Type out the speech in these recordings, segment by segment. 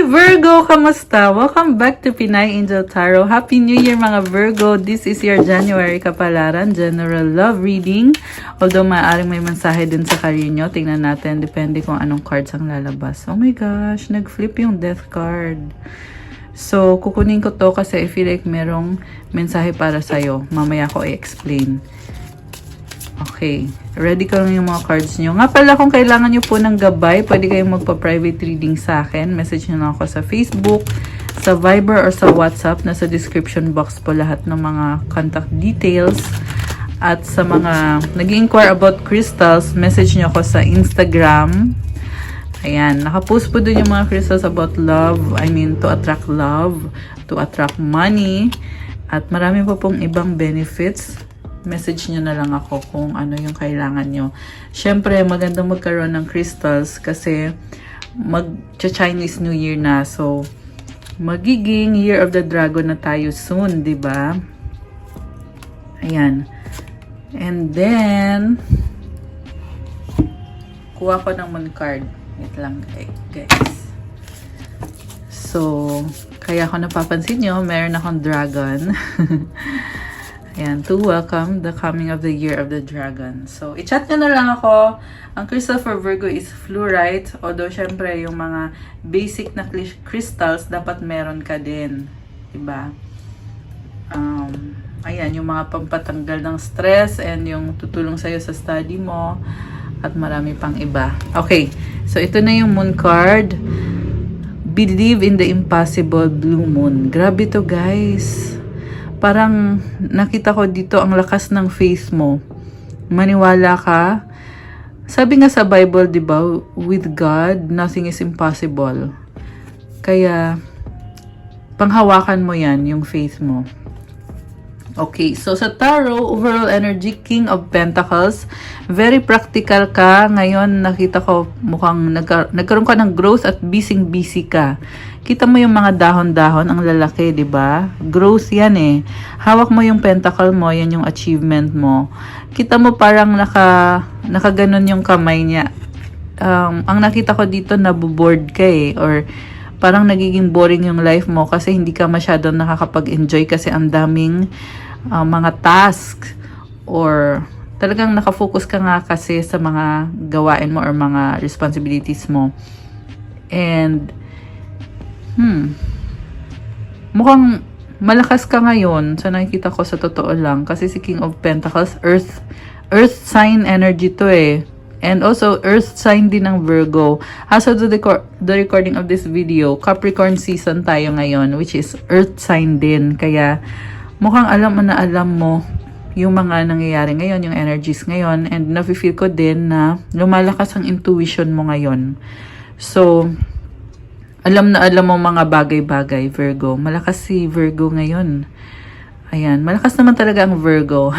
Virgo! Kamusta? Welcome back to Pinay Angel Tarot. Happy New Year mga Virgo! This is your January kapalaran, general love reading. Although maaaring may mensahe din sa career nyo. Tingnan natin, depende kung anong cards ang lalabas. Oh my gosh, nag-flip yung death card. So, kukunin ko to kasi I feel like merong mensahe para sa'yo. Mamaya ko i-explain. Okay. Ready ko lang yung mga cards nyo. Nga pala, kung kailangan nyo po ng gabay, pwede kayong magpa-private reading sa akin. Message nyo lang ako sa Facebook, sa Viber, or sa WhatsApp. Nasa description box po lahat ng mga contact details. At sa mga nag-inquire about crystals, message nyo ako sa Instagram. Ayan. Nakapost po dun yung mga crystals about love. I mean, to attract love, to attract money. At marami pa pong ibang benefits. Message nyo na lang ako kung ano yung kailangan nyo. Syempre, maganda magkaroon ng crystals kasi mag-Chinese New Year na. So, magiging Year of the Dragon na tayo soon, di ba? Ayan. And then, kuha ko ng moon card. Wait lang, guys. So, kaya ako napapansin nyo, meron akong dragon. Ayan, to welcome the coming of the Year of the Dragon. So, i-chat nyo na lang ako. Ang crystal for Virgo is fluorite. Although, syempre, yung mga basic na crystals, dapat meron ka din. Diba? Ayan, yung mga pampatanggal ng stress and yung tutulong sa'yo sa study mo. At marami pang iba. Okay, so ito na yung moon card. Believe in the impossible blue moon. Grabe to, guys. Parang nakita ko dito ang lakas ng faith mo. Maniwala ka. Sabi nga sa Bible, di ba, with God, nothing is impossible. Kaya, panghawakan mo yan, yung faith mo. Okay, so sa tarot, overall energy, King of Pentacles. Very practical ka. Ngayon, nakita ko mukhang nagkaroon ka ng growth at busy ka. Kita mo yung mga dahon-dahon, ang lalaki, di ba? Growth yan eh. Hawak mo yung pentacle mo, yan yung achievement mo. Kita mo parang nakaganon yung kamay niya. Ang nakita ko dito, naboboard ka eh. Or parang nagiging boring yung life mo kasi hindi ka masyadong nakakapag-enjoy kasi ang daming mga task or talagang nakafocus ka nga kasi sa mga gawain mo or mga responsibilities mo. And mukhang malakas ka ngayon sa nakikita ko sa totoo lang kasi si King of Pentacles, earth sign energy to eh. And also, earth sign din ng Virgo. As of the recording of this video, Capricorn season tayo ngayon, which is earth sign din. Kaya, mukhang alam mo yung mga nangyayari ngayon, yung energies ngayon. And nafe-feel ko din na lumalakas ang intuition mo ngayon. So, alam mo mga bagay-bagay, Virgo. Malakas si Virgo ngayon. Ayan, malakas naman talaga ang Virgo.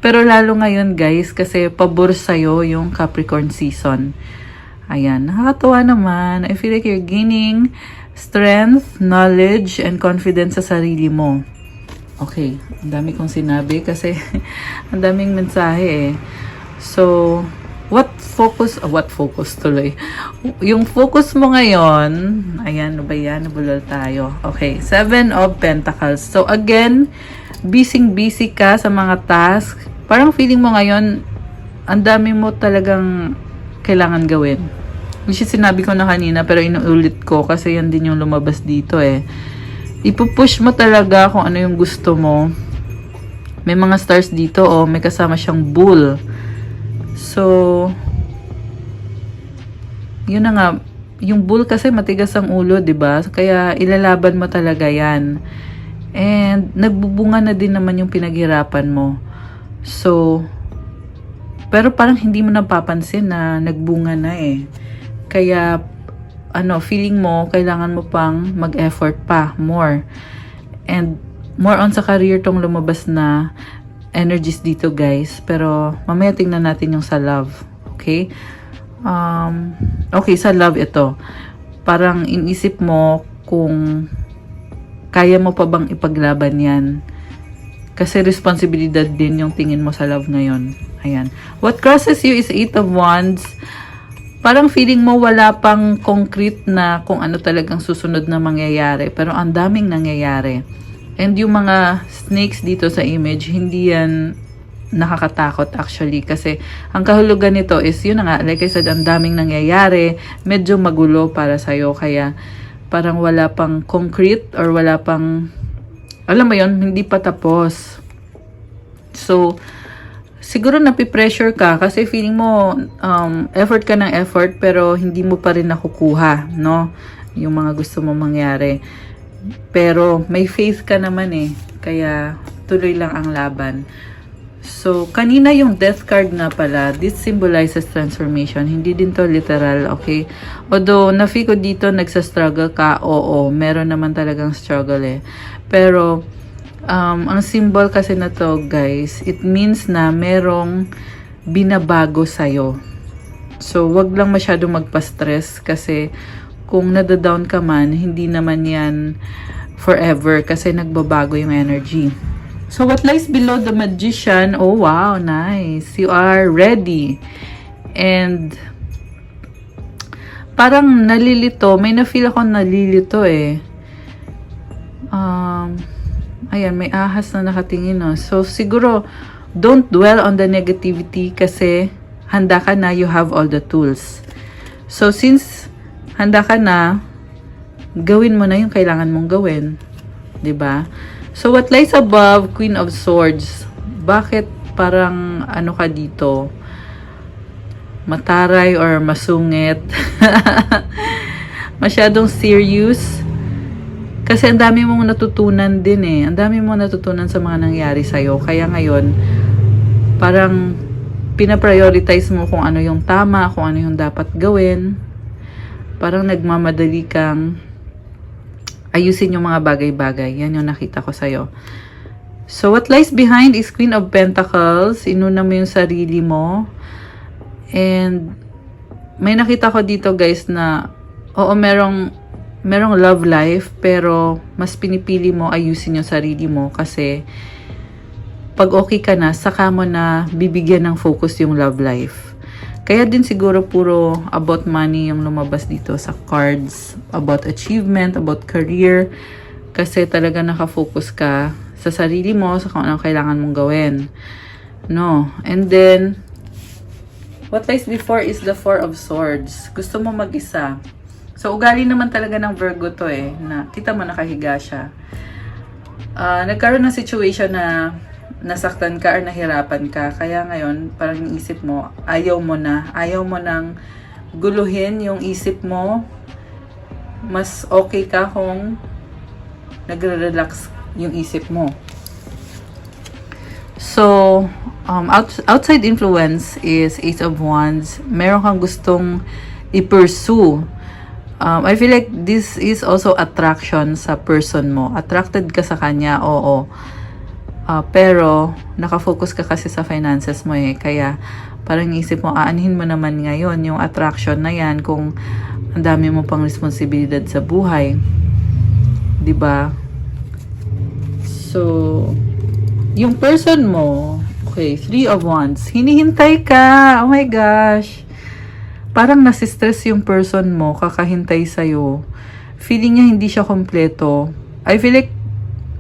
Pero lalo ngayon, guys, kasi pabor sa'yo yung Capricorn season. Ayan, nakakatuwa naman. I feel like you're gaining strength, knowledge, and confidence sa sarili mo. Okay, ang dami kong sinabi kasi ang daming mensahe eh. So, what focus tuloy? Yung focus mo ngayon, ayan, ano ba yan? Nabulol tayo. Okay, 7 of Pentacles. So, again, busy ka sa mga task. Parang feeling mo ngayon, ang dami mo talagang kailangan gawin. Which is sinabi ko na kanina, pero inuulit ko kasi yan din yung lumabas dito eh. Ipupush mo talaga kung ano yung gusto mo. May mga stars dito, oh, may kasama siyang bull. So, yun na nga, yung bull kasi matigas ang ulo, 'di ba? Kaya ilalaban mo talaga 'yan. And nagbubunga na din naman yung pinaghirapan mo. So, pero parang hindi mo napapansin na nagbunga na eh. Kaya feeling mo kailangan mo pang mag-effort pa more. And more on sa career tong lumabas na energies dito, guys. Pero mamaya tingnan natin yung sa love. Okay? Okay, sa love ito. Parang inisip mo kung kaya mo pa bang ipaglaban yan. Kasi responsibilidad din yung tingin mo sa love ngayon. Ayan. What crosses you is 8 of Wands. parang feeling mo wala pang concrete na kung ano talagang susunod na mangyayari. Pero ang daming nangyayari. And yung mga snakes dito sa image, hindi yan nakakatakot actually. Kasi ang kahulugan nito is, yun na nga, like I said, ang daming nangyayari. Medyo magulo para sa'yo. Kaya parang wala pang concrete or wala pang, alam mo yun, hindi pa tapos. So, siguro napipressure ka kasi feeling mo effort ka ng effort pero hindi mo pa rin nakukuha, no? Yung mga gusto mo mangyari. Pero may faith ka naman eh. Kaya tuloy lang ang laban. So, kanina yung death card nga pala, this symbolizes transformation. Hindi din to literal, okay? Although, na-feel ko dito, nagsa-struggle ka, oo, meron naman talagang struggle eh. Pero, ang symbol kasi na to, guys, it means na merong binabago sa'yo. So, wag lang masyadong magpa-stress kasi kung nadadown ka man, hindi naman yan forever kasi nagbabago yung energy. So, what lies below the magician? Oh, wow, nice. You are ready. And, parang nalilito. May na-feel ako nalilito eh. Ayan, may ahas na nakatingin, no? So, siguro, don't dwell on the negativity kasi handa ka na, you have all the tools. So, since handa ka na, gawin mo na yung kailangan mong gawin. 'Di ba? So, what lies above, Queen of Swords? Bakit parang ano ka dito? Mataray or masungit? Masyadong serious? Kasi ang dami mong natutunan din eh. Ang dami mong natutunan sa mga nangyari sa'yo. Kaya ngayon, parang pinaprioritize mo kung ano yung tama, kung ano yung dapat gawin. Parang nagmamadali kang ayusin yung mga bagay-bagay. Yan yung nakita ko sa'yo. So, what lies behind is Queen of Pentacles. Inuna mo yung sarili mo. And, may nakita ko dito guys na, oo, merong love life, pero mas pinipili mo ayusin yung sarili mo kasi pag okay ka na, saka mo na bibigyan ng focus yung love life. Kaya din siguro puro about money yung lumabas dito sa cards, about achievement, about career, kasi talaga nakafocus ka sa sarili mo, sa kung anong kailangan mong gawin. No? And then, what lies before is the Four of Swords. Gusto mo mag-isa. So, ugali naman talaga ng Virgo to eh, na kita mo nakahiga siya. Nagkaroon ng situation na nasaktan ka or nahirapan ka. Kaya ngayon, parang yung isip mo, ayaw mo nang guluhin yung isip mo. Mas okay ka kung nagre-relax yung isip mo. So, outside influence is Ace of Wands. Meron kang gustong i-pursue. I feel like this is also attraction sa person mo. Attracted ka sa kanya, oo. Pero, nakafocus ka kasi sa finances mo eh. Kaya, parang isip mo, aanhin mo naman ngayon yung attraction na yan kung ang dami mo pang responsibilidad sa buhay. 'Di ba? So, yung person mo, okay, Three of Wands, hinihintay ka. Oh my gosh. Parang nasistress yung person mo, kakahintay sa'yo. Feeling niya hindi siya kompleto. I feel like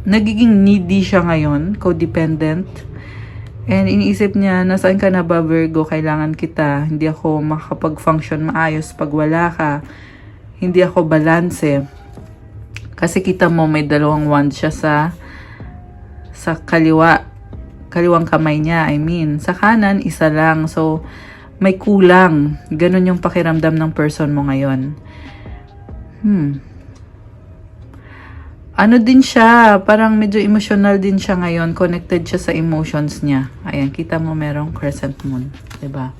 nagiging needy siya ngayon, codependent. And iniisip niya, nasaan ka na ba Virgo? Kailangan kita. Hindi ako makakapag-function maayos pag wala ka. Hindi ako balanse. Kasi kita mo may dalawang wand siya sa kaliwang kamay niya. I mean, sa kanan, isa lang. So, may kulang. Ganun yung pakiramdam ng person mo ngayon. Ano din siya, parang medyo emotional din siya ngayon. Connected siya sa emotions niya. Ayan, kita mo merong crescent moon. 'Di ba?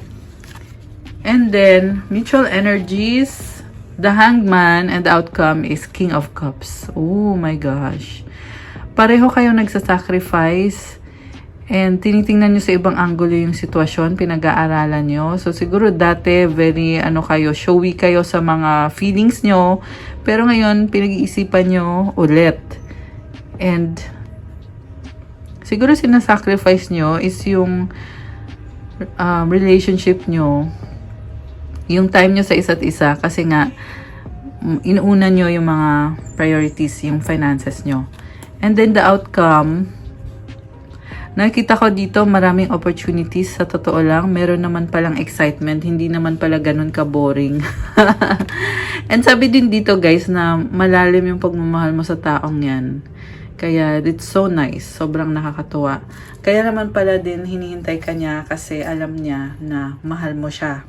And then, mutual energies, the Hangman, and the outcome is King of Cups. Oh my gosh. Pareho kayong nagsasacrifice and tinitingnan nyo sa ibang angulo yung sitwasyon, pinag-aaralan nyo. So, siguro dati, very, showy kayo sa mga feelings nyo. Pero ngayon, pinag-iisipan nyo ulit. And, siguro sinasacrifice nyo is yung relationship nyo. yung time nyo sa isa't isa kasi nga inuuna nyo yung mga priorities, yung finances nyo. And then the outcome, nakikita ko dito maraming opportunities sa totoo lang. Meron naman palang excitement, hindi naman pala ganun ka-boring. And sabi din dito guys na malalim yung pagmamahal mo sa taong yan. Kaya it's so nice, sobrang nakakatuwa. Kaya naman pala din hinihintay ka niya kasi alam niya na mahal mo siya.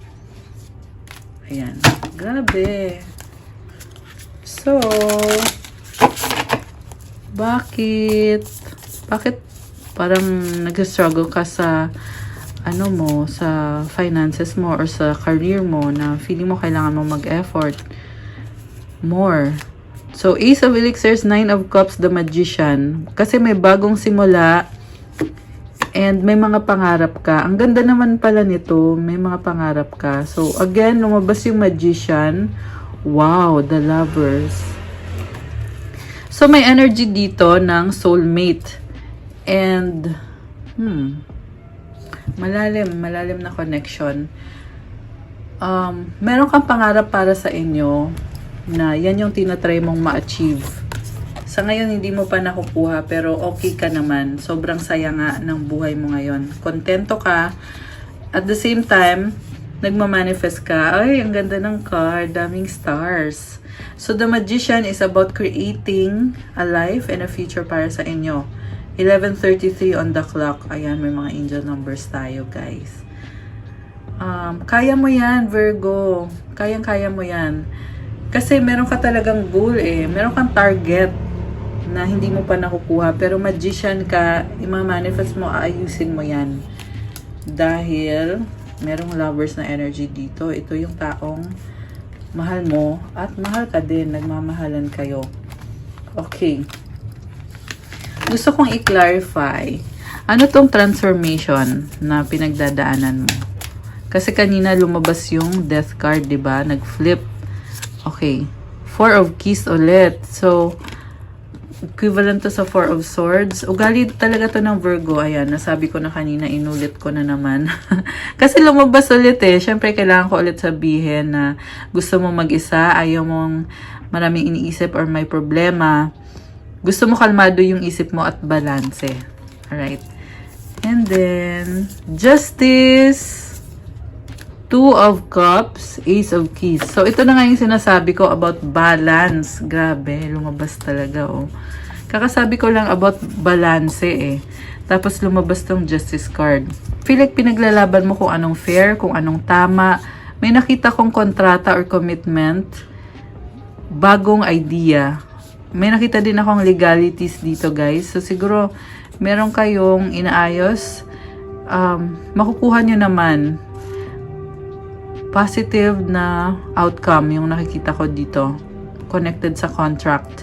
Ayan, grabe. So, bakit parang nag-struggle ka sa ano mo, sa finances mo or sa career mo na feeling mo kailangan mo mag-effort more? So, Ace of Elixirs, Nine of Cups, the Magician. Kasi may bagong simula and may mga pangarap ka. Ang ganda naman pala nito, may mga pangarap ka. So, again, lumabas yung Magician. Wow, the Lovers. So, may energy dito ng soulmate. And, malalim na connection. Meron kang pangarap para sa inyo na yan yung tinatry mong ma-achieve. Sa ngayon, hindi mo pa nakukuha, pero okay ka naman. Sobrang saya nga ng buhay mo ngayon. Kontento ka. At the same time, nagmamanifest ka. Ay, ang ganda ng card. Daming stars. So, the Magician is about creating a life and a future para sa inyo. 11:33 on the clock. Ayan, may mga angel numbers tayo, guys. Kaya mo yan, Virgo. Kayang-kaya mo yan. Kasi meron ka talagang goal eh. Meron kang target na hindi mo pa nakukuha. Pero Magician ka, ima-manifest mo, aayusin mo yan. Dahil merong Lovers na energy dito. Ito yung taong mahal mo at mahal ka din. Nagmamahalan kayo. Okay. Gusto kong i-clarify. Ano tong transformation na pinagdadaanan mo? Kasi kanina lumabas yung Death card, diba? Nag-flip. Okay. Four of Keys ulit. So, equivalent to sa Four of Swords. Ugali talaga to ng Virgo. Ayan, nasabi ko na kanina, inulit ko na naman. Kasi lumabas ulit eh. Siyempre, kailangan ko ulit sabihin na gusto mo mag-isa, ayaw mong maraming iniisip or may problema. Gusto mo kalmado yung isip mo at balanse. Alright. And then, Justice. Two of Cups, Ace of Keys. So, ito na nga yung sinasabi ko about balance. Grabe, lumabas talaga, oh. Kakasabi ko lang about balance, eh. Tapos, lumabas tong Justice card. Feel like pinaglalaban mo kung anong fair, kung anong tama. May nakita kong kontrata or commitment. Bagong idea. May nakita din akong legalities dito, guys. So, siguro, meron kayong inaayos. Makukuha nyo naman positive na outcome yung nakikita ko dito connected sa contract.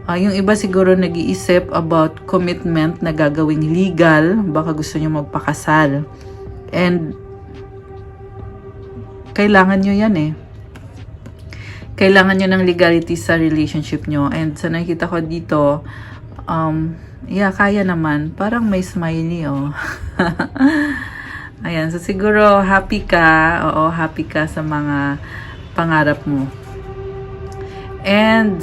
Yung iba siguro nag-iisip about commitment na gagawing legal, baka gusto nyo magpakasal and kailangan nyo yan eh, kailangan nyo ng legality sa relationship nyo. And sa nakikita ko dito, yeah, kaya naman, parang may smiley, oh. Ayan, so siguro happy ka. Oo, happy ka sa mga pangarap mo. And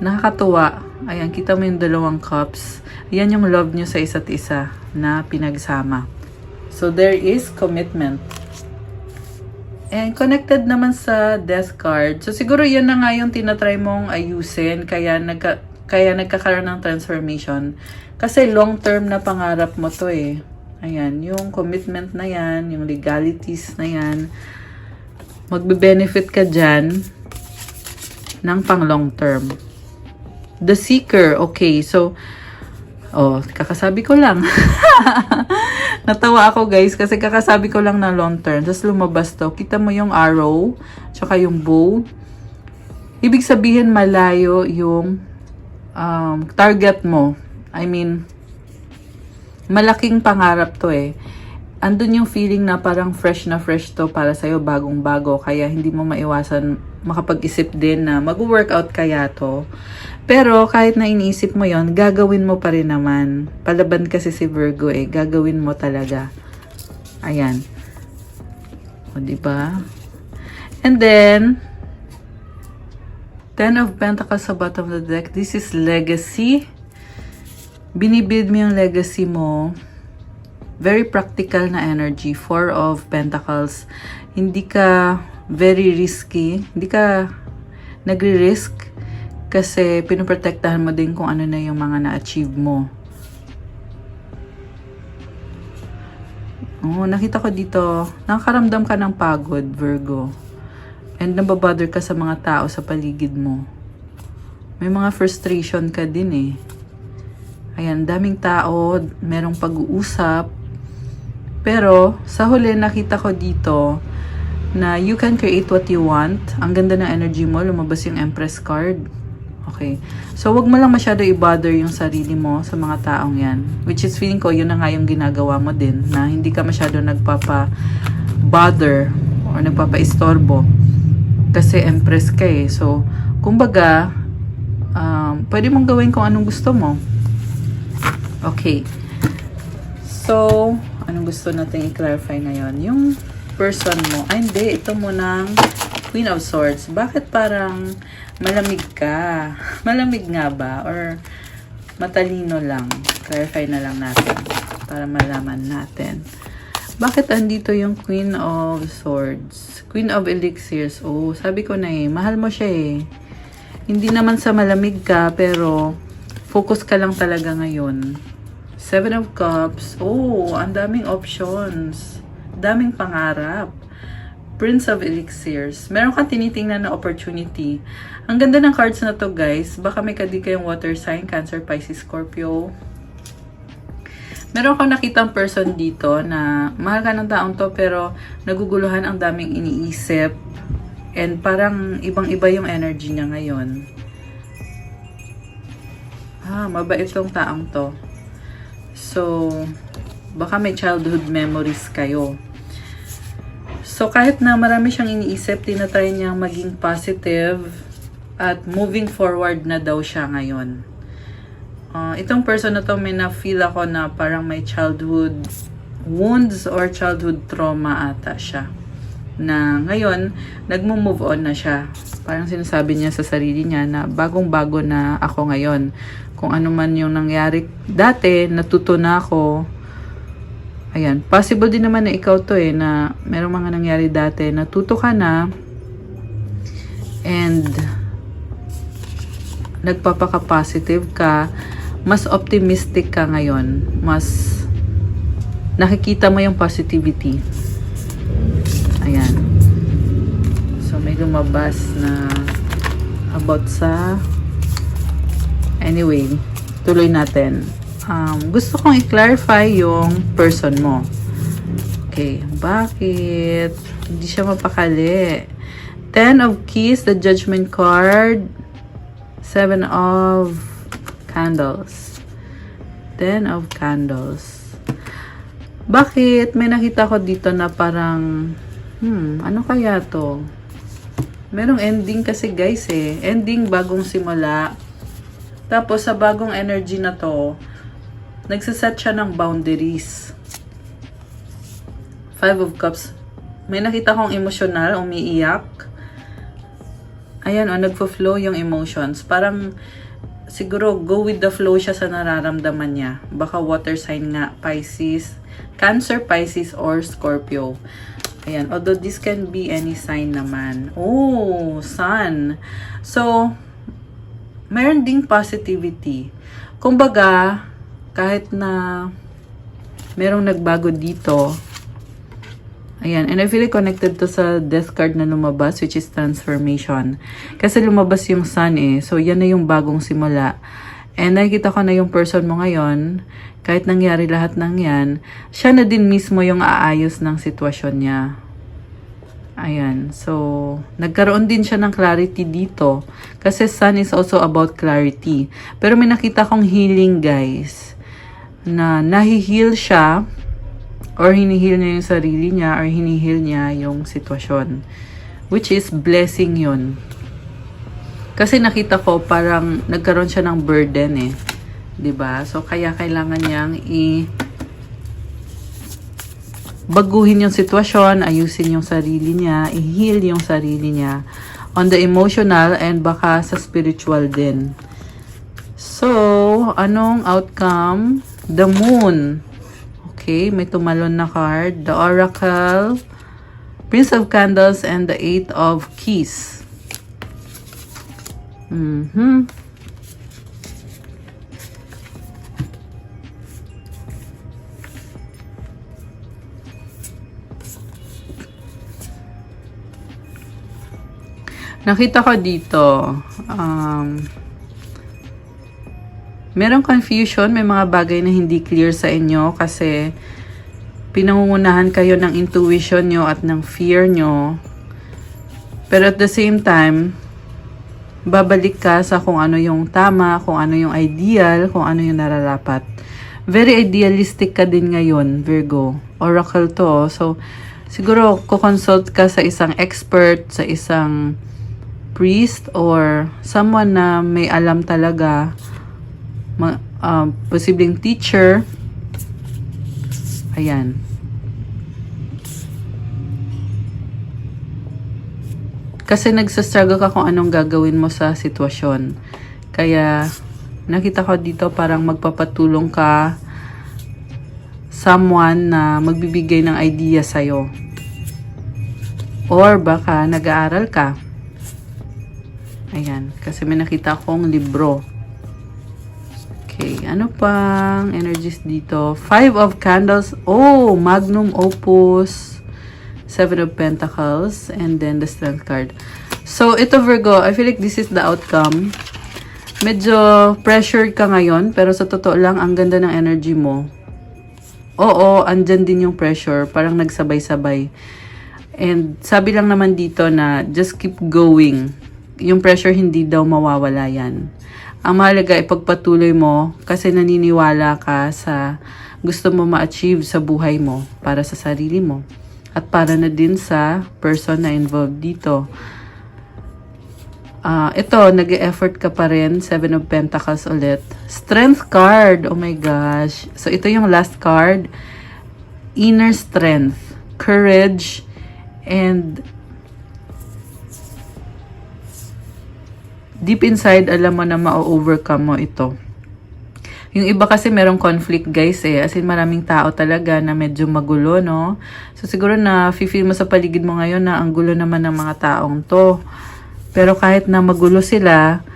nakakatuwa. Ayan, kita mo yung dalawang cups. Ayan yung love nyo sa isa't isa na pinagsama. So there is commitment. And connected naman sa Death card. So siguro yan na nga yung tinatry mong ayusin. Kaya nagkakaroon ng transformation. Kasi long term na pangarap mo to eh. Ayan, yung commitment na yan, yung legalities na yan, magbe-benefit ka dyan ng pang long term. The Seeker, okay, so, kakasabi ko lang. Natawa ako guys, kasi kakasabi ko lang na long term, tapos lumabas to. Kita mo yung arrow, tsaka yung bow. Ibig sabihin malayo yung target mo. I mean, malaking pangarap to eh. Andun yung feeling na parang fresh na fresh to para sa'yo, bagong-bago. Kaya hindi mo maiwasan makapag-isip din na mag-workout kaya to. Pero kahit na iniisip mo yon, gagawin mo pa rin naman. Palaban kasi si Virgo eh. Gagawin mo talaga. Ayan. O, diba? And then, 10 of Pentacles sa bottom of the deck. This is legacy. Binibuild mo yung legacy mo. Very practical na energy. 4 of Pentacles. Hindi ka very risky. Hindi ka nagre-risk kasi pinoprotektahan mo din kung ano na yung mga na-achieve mo. Oh, nakita ko dito, nakakaramdam ka ng pagod, Virgo. And nababother ka sa mga tao sa paligid mo. May mga frustration ka din eh. Ayan, daming tao, merong pag-uusap. Pero, sa huli, nakita ko dito na you can create what you want. Ang ganda ng energy mo, lumabas yung Empress card. Okay. So, wag mo lang masyado i-bother yung sarili mo sa mga taong yan. Which is feeling ko, yun na nga yung ginagawa mo din. Na hindi ka masyado nagpapa-bother or nagpapa-istorbo. Kasi Empress ka eh. So, kumbaga, pwede mong gawin kung anong gusto mo. Okay. So, anong gusto natin i-clarify ngayon? Yung person mo. Ay, hindi. Ito munang Queen of Swords. Bakit parang malamig ka? Malamig nga ba? Or matalino lang? Clarify na lang natin para malaman natin. Bakit andito yung Queen of Swords? Queen of Elixirs. Oh, sabi ko na eh. Mahal mo siya eh. Hindi naman sa malamig ka, pero focus ka lang talaga ngayon. 7 of Cups. Oh, ang daming options. Daming pangarap. Prince of Elixirs. Meron kang tinitingnan na opportunity. Ang ganda ng cards na to, guys. Baka may kadi kayong water sign, Cancer, Pisces, Scorpio. Meron kang nakitang person dito na mahal ka ng taong to pero naguguluhan, ang daming iniisip. And parang ibang-iba yung energy niya ngayon. Mabait tong taong to. So, baka may childhood memories kayo. So, kahit na marami siyang iniisip, tinatry niyang maging positive at moving forward na daw siya ngayon. Itong person na to, may na-feel ako na parang may childhood wounds or childhood trauma ata siya. Na ngayon, nagmo-move on na siya. Parang sinasabi niya sa sarili niya na bagong-bago na ako ngayon. Kung ano man yung nangyari dati, natuto na ako. Ayan, possible din naman na ikaw to eh, na merong mga nangyari dati, natuto ka na, and nagpapaka-positive ka, mas optimistic ka ngayon, mas nakikita mo yung positivity. Ayan. So, may lumabas na about sa, anyway, tuloy natin. Gusto kong i-clarify yung person mo. Okay, bakit? Hindi siya mapakali. 10 of Keys, the Judgment card. 7 of Candles. 10 of Candles. Bakit? May nakita ko dito na parang, ano kaya to? Merong ending kasi, guys eh. Ending, bagong simula. Tapos, sa bagong energy na to, nagsaset siya ng boundaries. 5 of Cups. May nakita kong emotional, umiiyak. Ayan, nagfo-flow yung emotions. Parang, siguro, go with the flow siya sa nararamdaman niya. Baka water sign nga, Pisces, Cancer, Pisces, or Scorpio. Ayan, although this can be any sign naman. Oh, Sun. So, mayroon ding positivity. Kumbaga, kahit na merong nagbago dito, ayan, and I feel connected to sa death card na lumabas, which is transformation. Kasi lumabas yung Sun eh. So, yan na yung bagong simula. And nakikita ko na yung person mo ngayon, kahit nangyari lahat ng yan, siya na din mismo yung aayos ng sitwasyon niya. Ayan. So, nagkaroon din siya ng clarity dito. Kasi Sun is also about clarity. Pero may nakita kong healing, guys. Na nahi-heal siya, or hinihil niya yung sarili niya, or hinihil niya yung sitwasyon. Which is blessing yun. Kasi nakita ko parang nagkaroon siya ng burden eh. 'Di ba? So kaya kailangan niyang baguhin yung sitwasyon, ayusin yung sarili niya, i-heal yung sarili niya on the emotional and baka sa spiritual din. So, anong outcome? The Moon. Okay, may tumalon na card. The Oracle, Prince of Candles, and the Eight of Keys. Nakita ko dito, merong confusion, may mga bagay na hindi clear sa inyo kasi pinangungunahan kayo ng intuition nyo at ng fear nyo. Pero at the same time, babalik ka sa kung ano yung tama, kung ano yung ideal, kung ano yung nararapat. Very idealistic ka din ngayon, Virgo. Oracle to. So, siguro, kukonsult ka sa isang expert, sa isang priest, or someone na may alam talaga, posibleng teacher. Ayan. Kasi nagsastruggle ka kung anong gagawin mo sa sitwasyon. Kaya, nakita ko dito parang magpapatulong ka someone na magbibigay ng idea sa'yo. Or baka nag-aaral ka. Ayan. Kasi may nakita akong libro. Okay. Ano pang energies dito? Five of Candles. Oh! Magnum Opus. Seven of Pentacles. And then the Strength card. So, ito Virgo. I feel like this is the outcome. Medyo pressured ka ngayon. Pero sa totoo lang, ang ganda ng energy mo. Oo, andyan din yung pressure. Parang nagsabay-sabay. And sabi lang naman dito na just keep going. Yung pressure hindi daw mawawala yan. Ang mahalaga ipagpatuloy mo kasi naniniwala ka sa gusto mo ma-achieve sa buhay mo para sa sarili mo. At para na din sa person na involved dito. Ito, nag-e-effort ka pa rin. Seven of Pentacles ulit. Strength card. Oh my gosh. So, ito yung last card. Inner strength. Courage. And deep inside, alam mo na ma-overcome mo ito. Yung iba kasi merong conflict guys eh. As in maraming tao talaga na medyo magulo, no? So siguro na feel mo sa paligid mo ngayon na ang gulo naman ng mga taong to. Pero kahit na magulo sila,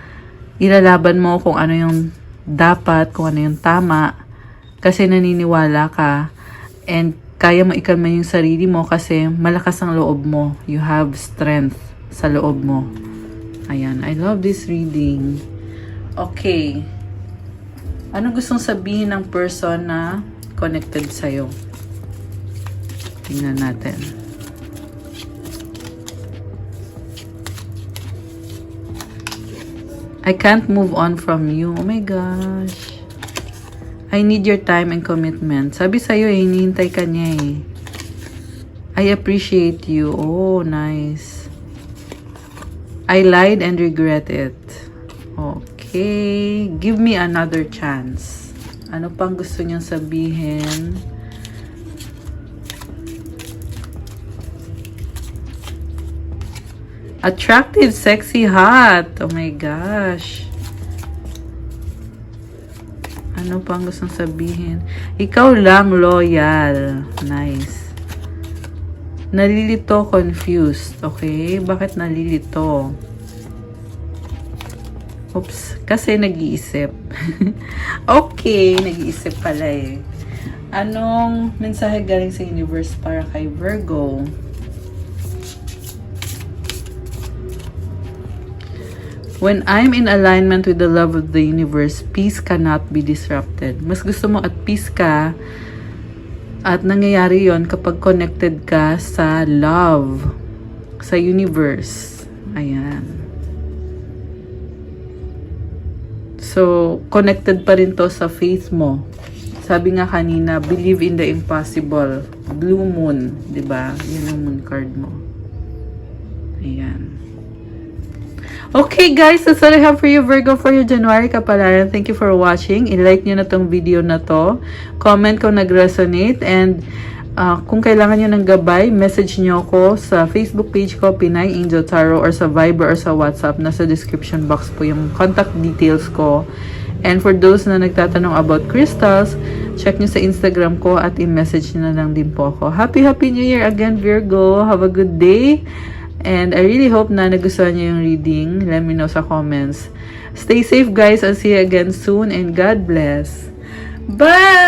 ilalaban mo kung ano yung dapat, kung ano yung tama. Kasi naniniwala ka. And kaya mo ikalma yung sarili mo kasi malakas ang loob mo. You have strength sa loob mo. Ayan, I love this reading. Okay. Ano gustong sabihin ng person na connected sa'yo? Tingnan natin. I can't move on from you. Oh my gosh. I need your time and commitment. Sabi sa'yo eh, hinihintay ka niya eh. I appreciate you. Oh, nice. I lied and regret it. Okay. Give me another chance. Ano pang gusto niyang sabihin? Attractive, sexy, hot. Oh my gosh. Ano pang gustong sabihin? Ikaw lang loyal. Nice. Nalilito, confused. Okay? Bakit nalilito? Oops. Kasi nag-iisip. Okay. Nag-iisip pala eh. Anong mensahe galing sa universe para kay Virgo? When I'm in alignment with the love of the universe, peace cannot be disrupted. Mas gusto mo at peace ka. At nangyayari yon kapag connected ka sa love, sa universe. Ayan. So, connected pa rin to sa faith mo. Sabi nga kanina, believe in the impossible. Blue moon, di ba? Yun yung moon card mo. Ayan. Okay guys, that's all I have for you Virgo for your January kapalaran. Thank you for watching. I-like nyo na tong video na to. Comment kung nag-resonate. And Kung kailangan nyo ng gabay, message nyo ako sa Facebook page ko, Pinay Angel Tarot, or sa Viber or sa WhatsApp. Nasa description box po yung contact details ko. And for those na nagtatanong about crystals, check nyo sa Instagram ko at i-message nyo na lang din po ako. Happy New Year again, Virgo! Have a good day! And I really hope na nagustuhan nyo yung reading. Let me know sa comments. Stay safe, guys. I'll see you again soon, and God bless. Bye!